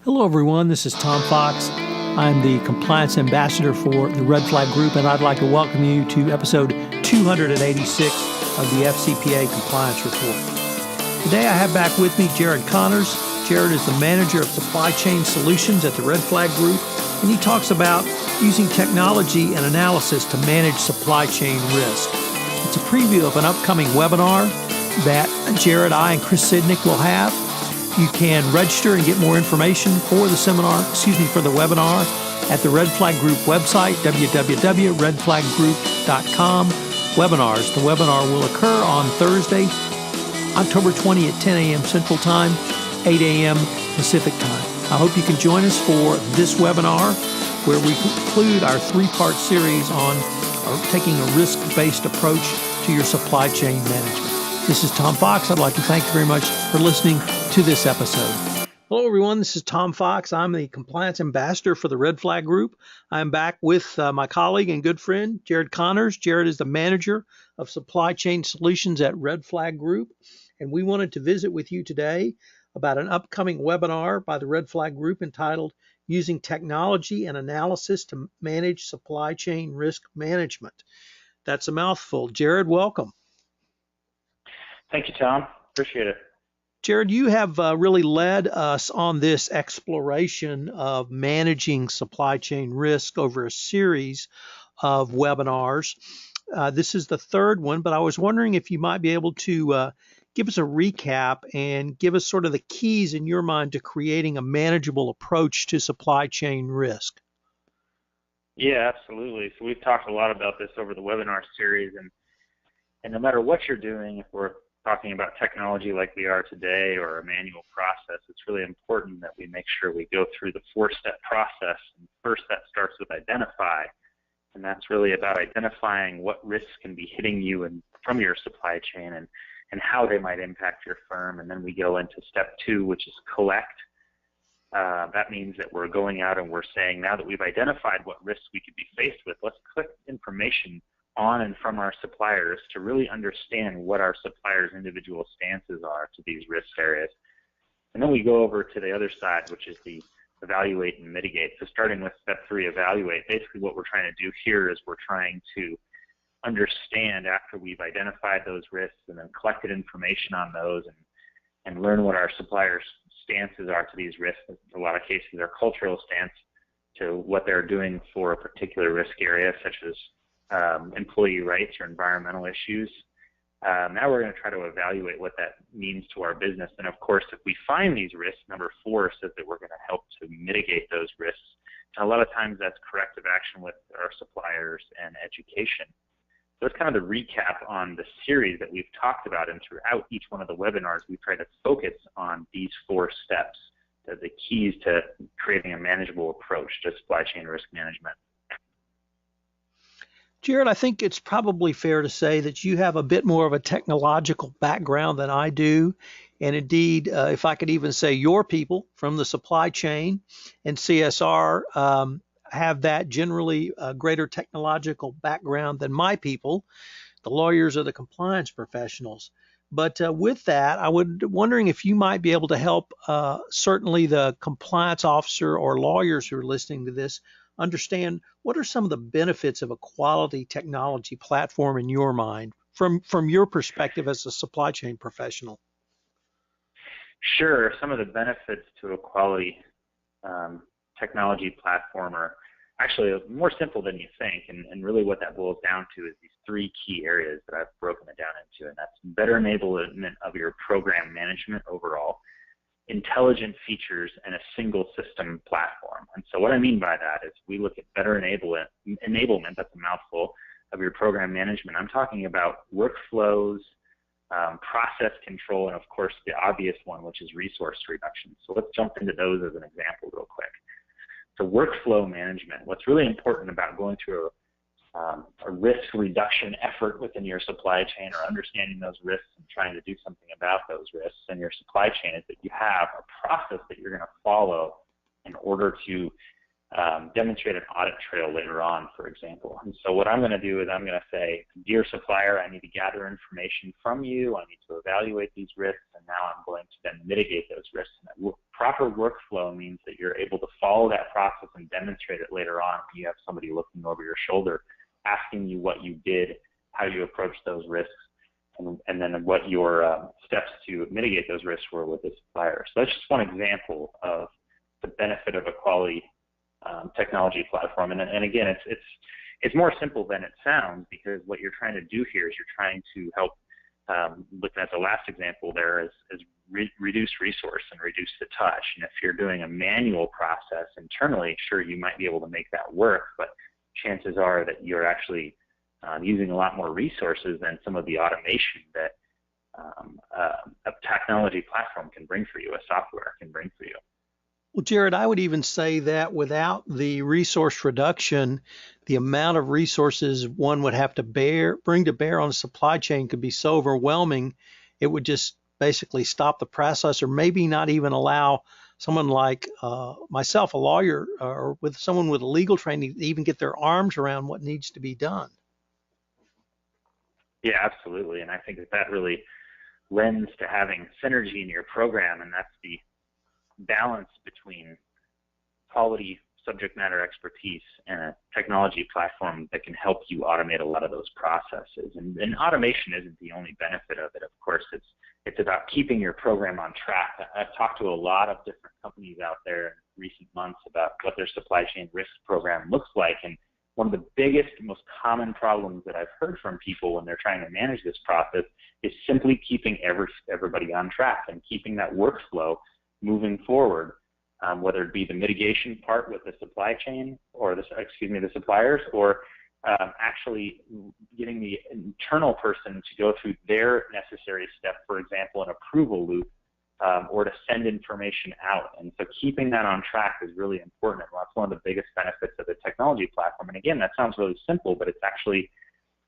Hello everyone, this is Tom Fox. I'm the Compliance Ambassador for the Red Flag Group, and I'd like to welcome you to episode 286 of the FCPA Compliance Report. Today I have back with me Jared Connors. Jared is the Manager of Supply Chain Solutions at the Red Flag Group, and he talks about using technology and analysis to manage supply chain risk. It's a preview of an upcoming webinar that Jared, I, and Chris Sidnick will have. You can register and get more information for the for the webinar at the Red Flag Group website, www.redflaggroup.com. Webinars. The webinar will occur on Thursday, October 20 at 10 a.m. Central Time, 8 a.m. Pacific Time. I hope you can join us for this webinar where we conclude our three-part series on taking a risk-based approach to your supply chain management. This is Tom Fox. I'd like to thank you very much for listening to this episode. Hello, everyone. This is Tom Fox. I'm the Compliance Ambassador for the Red Flag Group. I'm back with my colleague and good friend, Jared Connors. Jared is the Manager of Supply Chain Solutions at Red Flag Group, and we wanted to visit with you today about an upcoming webinar by the Red Flag Group entitled Using Technology and Analysis to Manage Supply Chain Risk Management. That's a mouthful. Jared, welcome. Thank you, Tom. Appreciate it. Jared, you have really led us on this exploration of managing supply chain risk over a series of webinars. This is the third one, but I was wondering if you might be able to give us a recap and give us sort of the keys in your mind to creating a manageable approach to supply chain risk. Yeah, absolutely. So we've talked a lot about this over the webinar series, and no matter what you're doing, if we're talking about technology like we are today or a manual process, it's really important that we make sure we go through the four-step process. And first, that starts with identify, and that's really about identifying what risks can be hitting you from your supply chain and how they might impact your firm. And then we go into step two, which is collect. That means that we're going out and we're saying, now that we've identified what risks we could be faced with, let's collect information on and from our suppliers to really understand what our suppliers' individual stances are to these risk areas. And then we go over to the other side, which is the evaluate and mitigate. So starting with step three, evaluate, basically what we're trying to do here is we're trying to understand after we've identified those risks and then collected information on those and learn what our suppliers' stances are to these risks. In a lot of cases, their cultural stance to what they're doing for a particular risk area, such as employee rights or environmental issues. Now we're going to try to evaluate what that means to our business. And of course, if we find these risks, number four says that we're going to help to mitigate those risks. And a lot of times that's corrective action with our suppliers and education. So it's kind of the recap on the series that we've talked about, and throughout each one of the webinars, we try to focus on these four steps, the keys to creating a manageable approach to supply chain risk management. Jared, I think it's probably fair to say that you have a bit more of a technological background than I do. And indeed, if I could even say your people from the supply chain and CSR have that generally greater technological background than my people, the lawyers or the compliance professionals. But with that, I would wondering if you might be able to help certainly the compliance officer or lawyers who are listening to this understand what are some of the benefits of a quality technology platform in your mind from your perspective as a supply chain professional. Sure. Some of the benefits to a quality technology platform are actually more simple than you think, and really what that boils down to is these three key areas that I've broken it down into, and that's better enablement of your program management overall, intelligent features, and a single system platform. And so what I mean by that is we look at better enablement, that's a mouthful, of your program management. I'm talking about workflows, process control, and of course the obvious one, which is resource reduction. So let's jump into those as an example real quick. So workflow management, what's really important about going through a risk reduction effort within your supply chain or understanding those risks and trying to do something about those risks in your supply chain is that you have a process that you're going to follow in order to demonstrate an audit trail later on, for example. And so what I'm going to do is I'm going to say, dear supplier, I need to gather information from you. I need to evaluate these risks, and now I'm going to then mitigate those risks. And that proper workflow means that you're able to follow that process and demonstrate it later on when you have somebody looking over your shoulder, asking you what you did, how you approached those risks, and then what your steps to mitigate those risks were with the supplier. So that's just one example of the benefit of a quality technology platform. And again, it's more simple than it sounds, because what you're trying to do here is you're trying to help, looking at the last example there, is reduce resource and reduce the touch. And if you're doing a manual process internally, sure, you might be able to make that work, but chances are that you're actually using a lot more resources than some of the automation that a technology platform can bring for you, a software can bring for you. Well, Jared, I would even say that without the resource reduction, the amount of resources one would have to bring to bear on a supply chain could be so overwhelming, it would just basically stop the process, or maybe not even allow someone like myself, a lawyer, or with someone with a legal training, to even get their arms around what needs to be done. Yeah, absolutely. And I think that really lends to having synergy in your program, and that's the balance between quality subject matter expertise and a technology platform that can help you automate a lot of those processes. And automation isn't the only benefit of it. Of course, it's about keeping your program on track. I've talked to a lot of different companies out there in recent months about what their supply chain risk program looks like. And one of the biggest, most common problems that I've heard from people when they're trying to manage this process is simply keeping everybody on track and keeping that workflow moving forward, whether it be the mitigation part with the supply chain or the suppliers, or actually getting the internal person to go through their necessary step, for example, an approval loop, or to send information out. And so keeping that on track is really important. And that's one of the biggest benefits of the technology platform. And again, that sounds really simple, but it's actually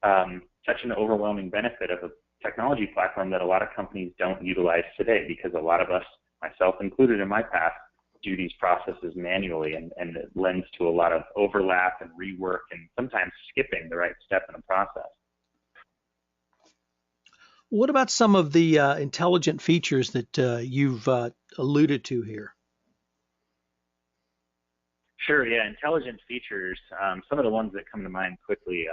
such an overwhelming benefit of a technology platform that a lot of companies don't utilize today, because a lot of us, myself included in my past, do these processes manually, and it lends to a lot of overlap and rework and sometimes skipping the right step in a process. What about some of the intelligent features that you've alluded to here? Sure, yeah, intelligent features. Some of the ones that come to mind quickly,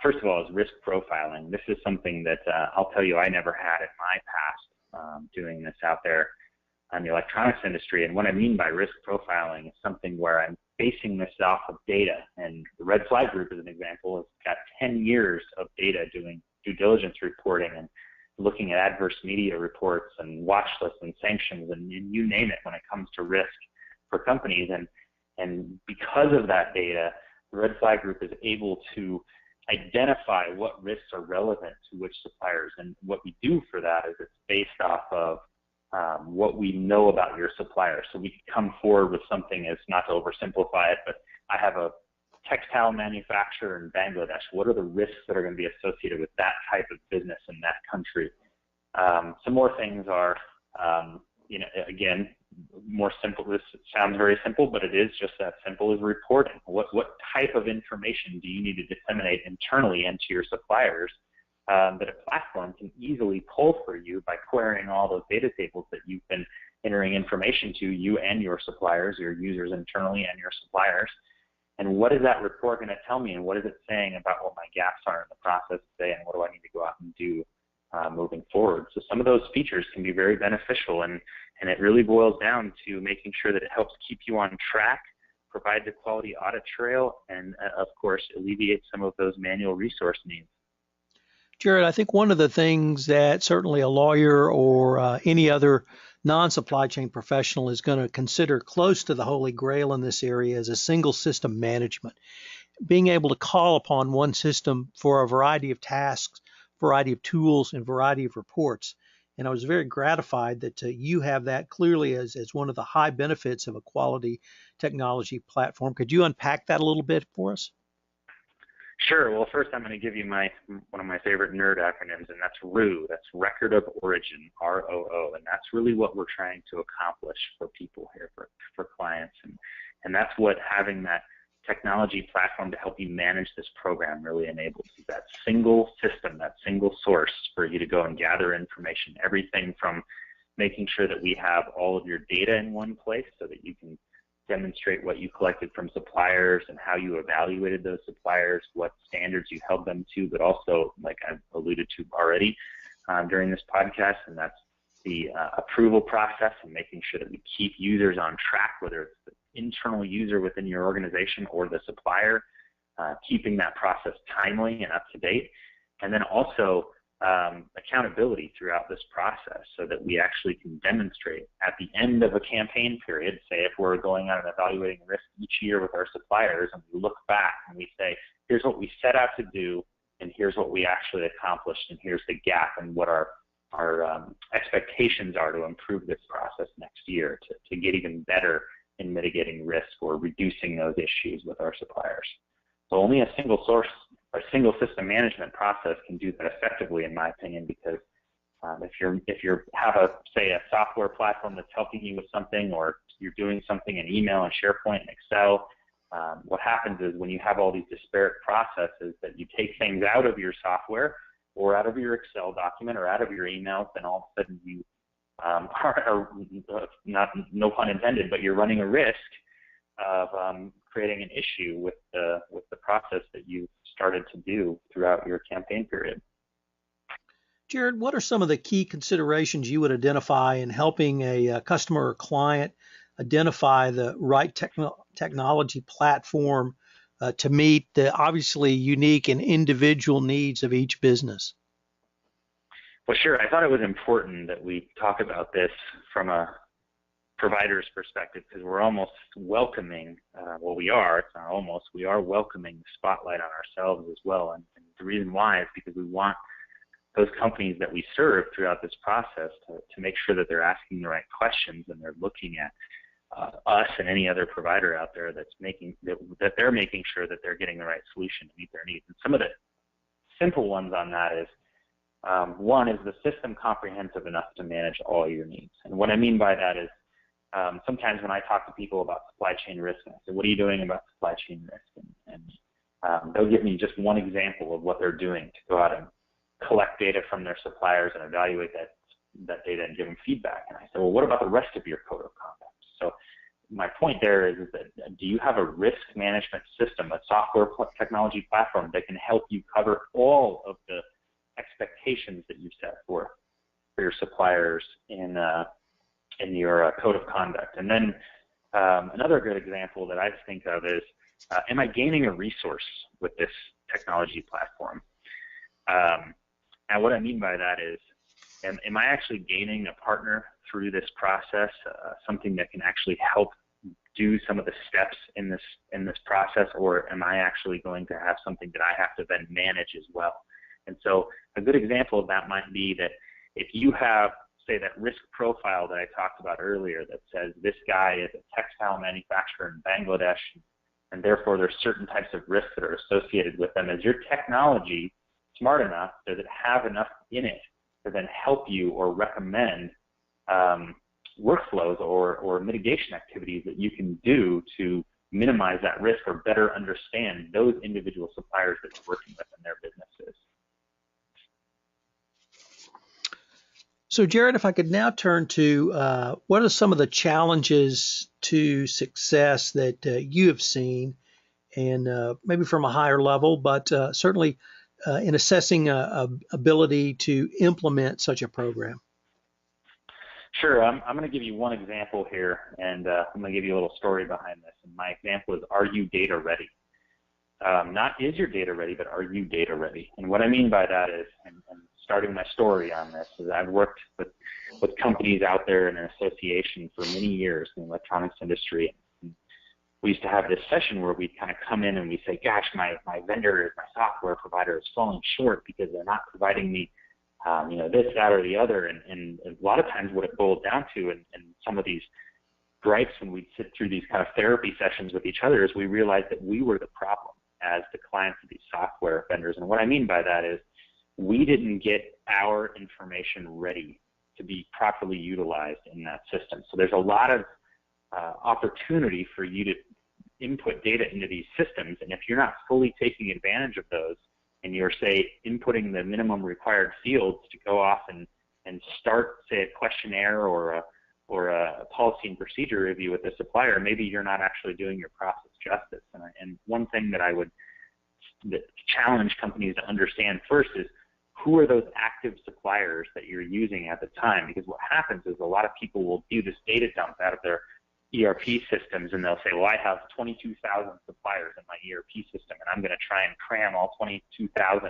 first of all, is risk profiling. This is something that I'll tell you I never had in my past, doing this out there in the electronics industry. And what I mean by risk profiling is something where I'm basing this off of data. And the Red Flag Group, as an example, has got 10 years of data doing due diligence reporting and looking at adverse media reports and watch lists and sanctions and you name it when it comes to risk for companies. And because of that data, the Red Flag Group is able to identify what risks are relevant to which suppliers. And what we do for that is it's based off of what we know about your supplier. So we can come forward with something, as not to oversimplify it, but I have a textile manufacturer in Bangladesh. What are the risks that are going to be associated with that type of business in that country? Some more things are, again, more simple. This sounds very simple, but it is just that simple as reporting. What type of information do you need to disseminate internally into your suppliers that a platform can easily pull for you by querying all those data tables that you've been entering information to, you and your suppliers, your users internally and your suppliers? And what is that report going to tell me, and what is it saying about what my gaps are in the process today, and what do I need to go out and do moving forward? So some of those features can be very beneficial, and it really boils down to making sure that it helps keep you on track, provides a quality audit trail, and of course alleviates some of those manual resource needs. Jared, I think one of the things that certainly a lawyer or any other non-supply chain professional is going to consider close to the holy grail in this area is a single system management. Being able to call upon one system for a variety of tasks, variety of tools, and variety of reports. And I was very gratified that you have that clearly as one of the high benefits of a quality technology platform. Could you unpack that a little bit for us? Sure. Well, first I'm going to give you one of my favorite nerd acronyms, and that's ROO. That's Record of Origin, ROO. And that's really what we're trying to accomplish for people here, for clients. And that's what having that technology platform to help you manage this program really enables, that single system, that single source for you to go and gather information, everything from making sure that we have all of your data in one place so that you can demonstrate what you collected from suppliers and how you evaluated those suppliers, what standards you held them to, but also, like I've alluded to already during this podcast, and that's the approval process and making sure that we keep users on track, whether it's the internal user within your organization or the supplier, keeping that process timely and up to date, and then also accountability throughout this process so that we actually can demonstrate at the end of a campaign period, say if we're going out and evaluating risk each year with our suppliers, and we look back and we say, here's what we set out to do, and here's what we actually accomplished, and here's the gap and what our expectations are to improve this process next year to get even better in mitigating risk or reducing those issues with our suppliers. So only a single source or single system management process can do that effectively, in my opinion, because if you have say a software platform that's helping you with something, or you're doing something in email and SharePoint and Excel, what happens is when you have all these disparate processes that you take things out of your software or out of your Excel document or out of your emails, then all of a sudden you are not, no pun intended, but you're running a risk of creating an issue with the process that you started to do throughout your campaign period. Jared, what are some of the key considerations you would identify in helping a customer or client identify the right technology platform to meet the obviously unique and individual needs of each business? Well, sure. I thought it was important that we talk about this from a provider's perspective, because we're almost welcoming, well, we are, it's not almost, we are welcoming the spotlight on ourselves as well. And the reason why is because we want those companies that we serve throughout this process to make sure that they're asking the right questions and they're looking at us and any other provider out there that's that they're making sure that they're getting the right solution to meet their needs. And some of the simple ones on that is, one is the system comprehensive enough to manage all your needs. And what I mean by that is, sometimes when I talk to people about supply chain risk, and I say, what are you doing about supply chain risk? And they'll give me just one example of what they're doing to go out and collect data from their suppliers and evaluate that data and give them feedback. And I say, well, what about the rest of your code of conduct? So my point there is that do you have a risk management system, a software technology platform that can help you cover all of the expectations that you've set for your suppliers in your code of conduct? And then another good example that I think of is, am I gaining a resource with this technology platform? And what I mean by that is, am I actually gaining a partner through this process, something that can actually help do some of the steps in this process, or am I actually going to have something that I have to then manage as well? And so a good example of that might be that if you have, say, that risk profile that I talked about earlier that says this guy is a textile manufacturer in Bangladesh, and therefore there's certain types of risks that are associated with them, is your technology smart enough? Does it have enough in it to then help you or recommend workflows or mitigation activities that you can do to minimize that risk or better understand those individual suppliers that you're working with in their businesses? So, Jared, if I could now turn to what are some of the challenges to success that you have seen, and maybe from a higher level, but certainly in assessing ability to implement such a program? Sure. I'm going to give you one example here, and I'm going to give you a little story behind this. And my example is, are you data ready? Not is your data ready, but are you data ready? And what I mean by that is, and starting my story on this, is I've worked with companies out there in an association for many years in the electronics industry. And we used to have this session where we'd kind of come in and we say, gosh, my vendor, my software provider is falling short because they're not providing me this, that, or the other. And a lot of times what it boiled down to, and some of these gripes when we'd sit through these kind of therapy sessions with each other, is we realized that we were the problem as the clients of these software vendors. And what I mean by that is, we didn't get our information ready to be properly utilized in that system. So there's a lot of opportunity for you to input data into these systems, and if you're not fully taking advantage of those, and you're, say, inputting the minimum required fields to go off and start, say, a questionnaire or a policy and procedure review with the supplier, maybe you're not actually doing your process justice. And one thing that I would challenge companies to understand first is, who are those active suppliers that you're using at the time? Because what happens is a lot of people will do this data dump out of their ERP systems, and they'll say, well, I have 22,000 suppliers in my ERP system, and I'm going to try and cram all 22,000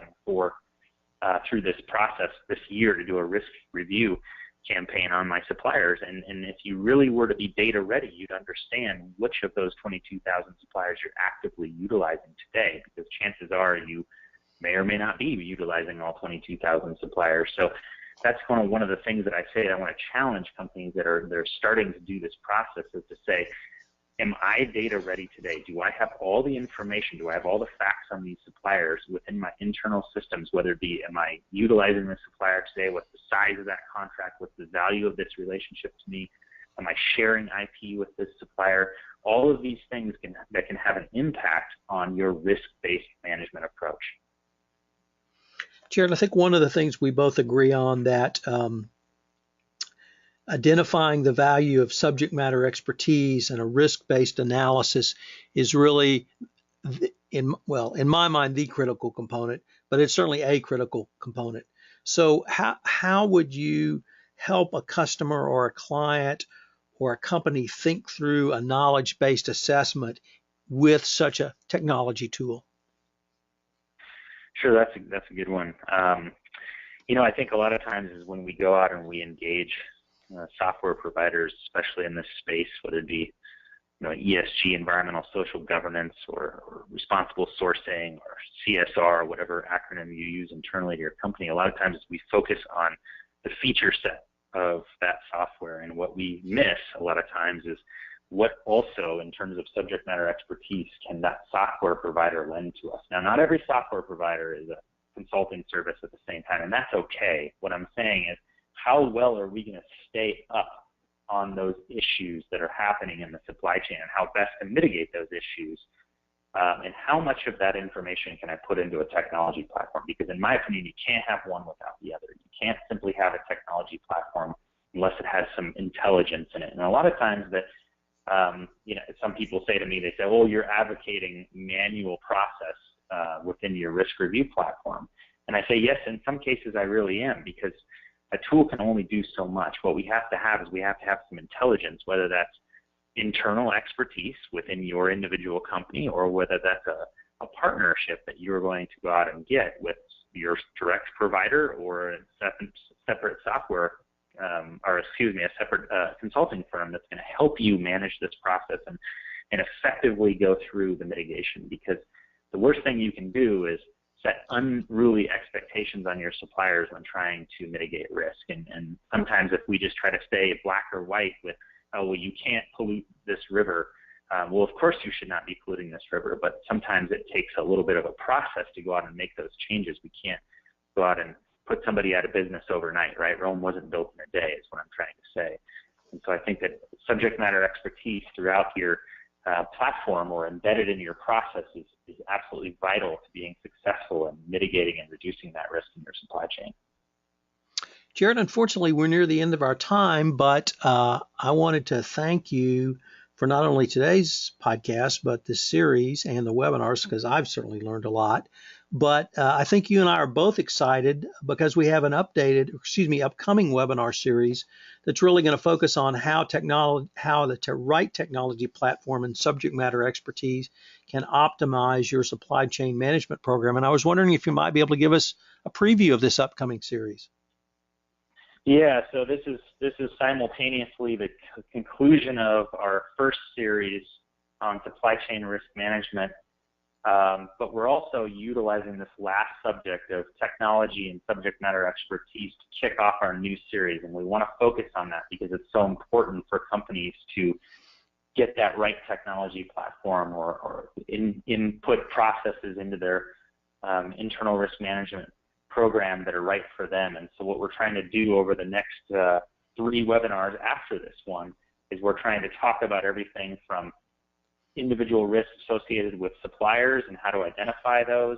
through this process this year to do a risk review campaign on my suppliers. And if you really were to be data ready, you'd understand which of those 22,000 suppliers you're actively utilizing today, because chances are you may or may not be utilizing all 22,000 suppliers. So that's one of the things that I say I want to challenge companies that are starting to do this process, is to say, am I data ready today? Do I have all the information? Do I have all the facts on these suppliers within my internal systems, whether it be, am I utilizing the supplier today? What's the size of that contract? What's the value of this relationship to me? Am I sharing IP with this supplier? All of these things that can have an impact on your risk-based management approach. Jared, I think one of the things we both agree on, that identifying the value of subject matter expertise and a risk-based analysis is really, in my mind, the critical component, but it's certainly a critical component. So how would you help a customer or a client or a company think through a knowledge-based assessment with such a technology tool? Sure, that's a good one. I think a lot of times is when we go out and we engage software providers, especially in this space, whether it be ESG, environmental social governance, or responsible sourcing, or CSR, whatever acronym you use internally to your company, a lot of times we focus on the feature set of that software, and what we miss a lot of times is what also, in terms of subject matter expertise, can that software provider lend to us. Now, not every software provider is a consulting service at the same time, and that's okay. What I'm saying is, how well are we going to stay up on those issues that are happening in the supply chain, and how best to mitigate those issues, and how much of that information can I put into a technology platform? Because in my opinion, you can't have one without the other. You can't simply have a technology platform unless it has some intelligence in it. And a lot of times that some people say to me, they say, oh, you're advocating manual process within your risk review platform. And I say, yes, in some cases I really am, because a tool can only do so much. What we have to have is we have to have some intelligence, whether that's internal expertise within your individual company, or whether that's a partnership that you're going to go out and get with your direct provider, or a separate software a separate consulting firm that's going to help you manage this process and effectively go through the mitigation. Because the worst thing you can do is set unruly expectations on your suppliers when trying to mitigate risk. And sometimes if we just try to stay black or white with, oh, well, you can't pollute this river, well, of course you should not be polluting this river, but sometimes it takes a little bit of a process to go out and make those changes. We can't go out and put somebody out of business overnight, right? Rome wasn't built in a day, is what I'm trying to say. And so I think that subject matter expertise throughout your platform or embedded in your process is absolutely vital to being successful in mitigating and reducing that risk in your supply chain. Jared, unfortunately, we're near the end of our time, but I wanted to thank you for not only today's podcast, but this series and the webinars, because I've certainly learned a lot. But I think you and I are both excited because we have an upcoming webinar series that's really going to focus on how the right technology platform and subject matter expertise can optimize your supply chain management program. And I was wondering if you might be able to give us a preview of this upcoming series. Yeah, so this is simultaneously the conclusion of our first series on supply chain risk management, but we're also utilizing this last subject of technology and subject matter expertise to kick off our new series, and we want to focus on that because it's so important for companies to get that right technology platform or input processes into their internal risk management program that are right for them. And so what we're trying to do over the next 3 webinars after this one is we're trying to talk about everything from individual risks associated with suppliers and how to identify those,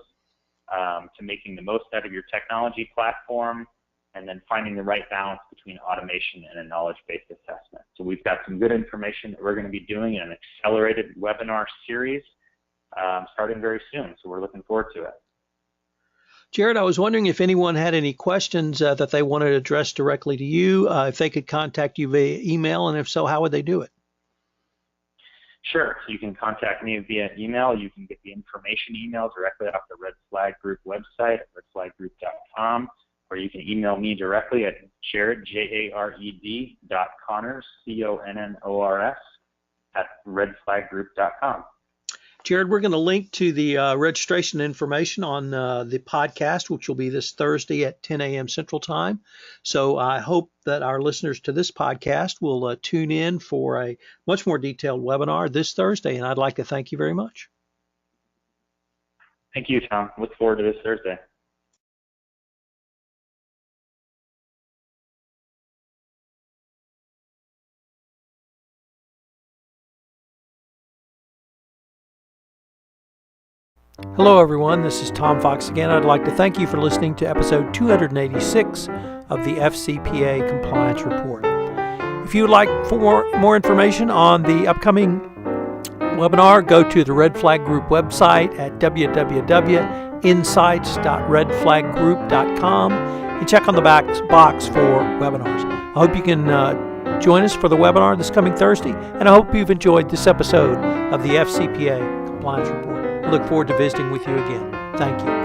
to making the most out of your technology platform, and then finding the right balance between automation and a knowledge-based assessment. So we've got some good information that we're going to be doing in an accelerated webinar series starting very soon. So we're looking forward to it. Jared, I was wondering if anyone had any questions that they wanted to address directly to you, if they could contact you via email, and if so, how would they do it? Sure. So you can contact me via email. You can get the information email directly off the Red Flag Group website at redflaggroup.com, or you can email me directly at Jared, Jared.Connors, Connors, at redflaggroup.com. Jared, we're going to link to the registration information on the podcast, which will be this Thursday at 10 a.m. Central Time. So I hope that our listeners to this podcast will tune in for a much more detailed webinar this Thursday, and I'd like to thank you very much. Thank you, Tom. Look forward to this Thursday. Hello, everyone. This is Tom Fox again. I'd like to thank you for listening to episode 286 of the FCPA Compliance Report. If you would like more information on the upcoming webinar, go to the Red Flag Group website at www.insights.redflaggroup.com and check on the box for webinars. I hope you can join us for the webinar this coming Thursday, and I hope you've enjoyed this episode of the FCPA Compliance Report. I look forward to visiting with you again. Thank you.